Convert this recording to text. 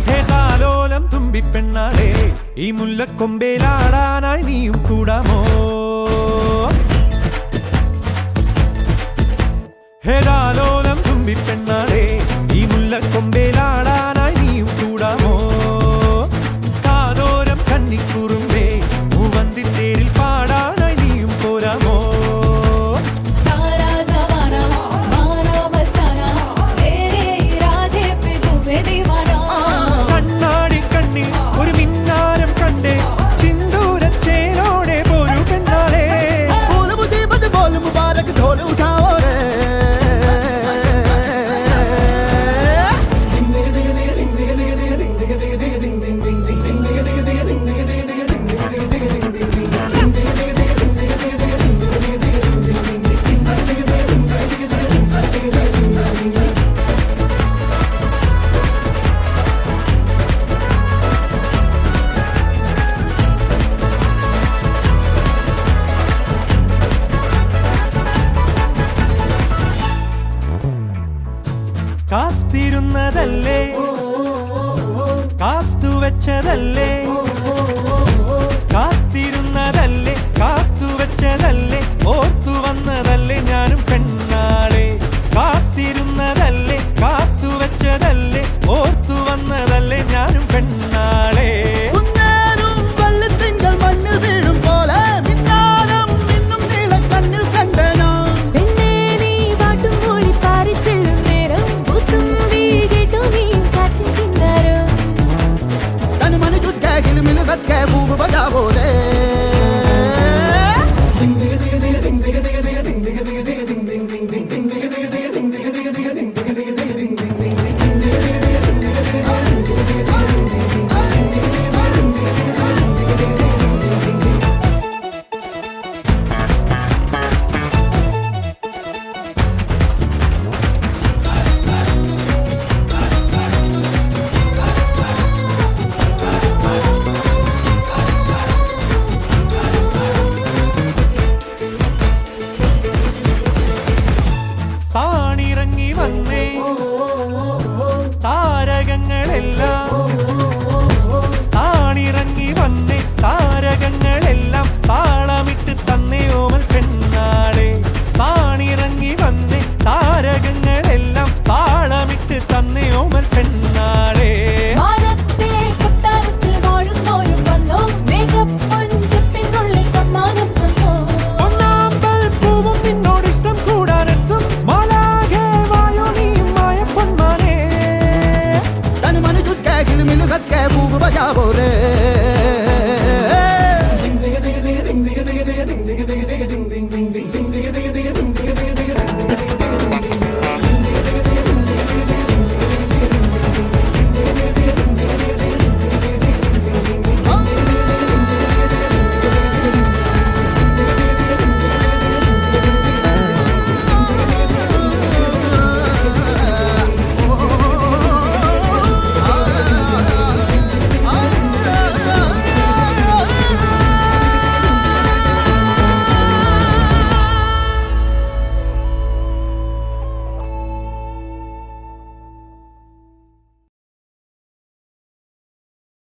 ഹേതാലോലം തുമ്പിപ്പെണ്ണാളെ ഈ മുല്ലക്കൊമ്പേലാടാനായി നീയും കൂടാമോ ഹേതാലോലം തുമ്പിപ്പെണ്ണാളെ ഈ മുല്ലക്കൊമ്പേലാടാനായി നീയും കൂടാമോ കാതോരം കന്നിക്കുറുമ്പേ മൂവന്തിത്തേരിൽ പാടാനായി നീയും പോരാമോ കണ്ണാടി കണ്ണിൽ ഒരു മിന്നാരം കണ്ടേ ചിന്തൂരച്ചേരോടെ പോരു പെണ്ണാളെ കാത്തിരുന്നതല്ലേ കാത്തുവെച്ചതല്ലേ കാത്തിരുന്നതല്ലേ കാത്തുവെച്ചതല്ലേ ഓർത്തു വന്നതല്ലേ ഞാനും പെണ്ണാളെ കാത്തിരുന്നതല്ലേ കാത്തുവെച്ചതല്ലേ ഓർത്തു വന്നതല്ലേ ഞാനും പെണ്ണാളെ Bas ke bu bajavo re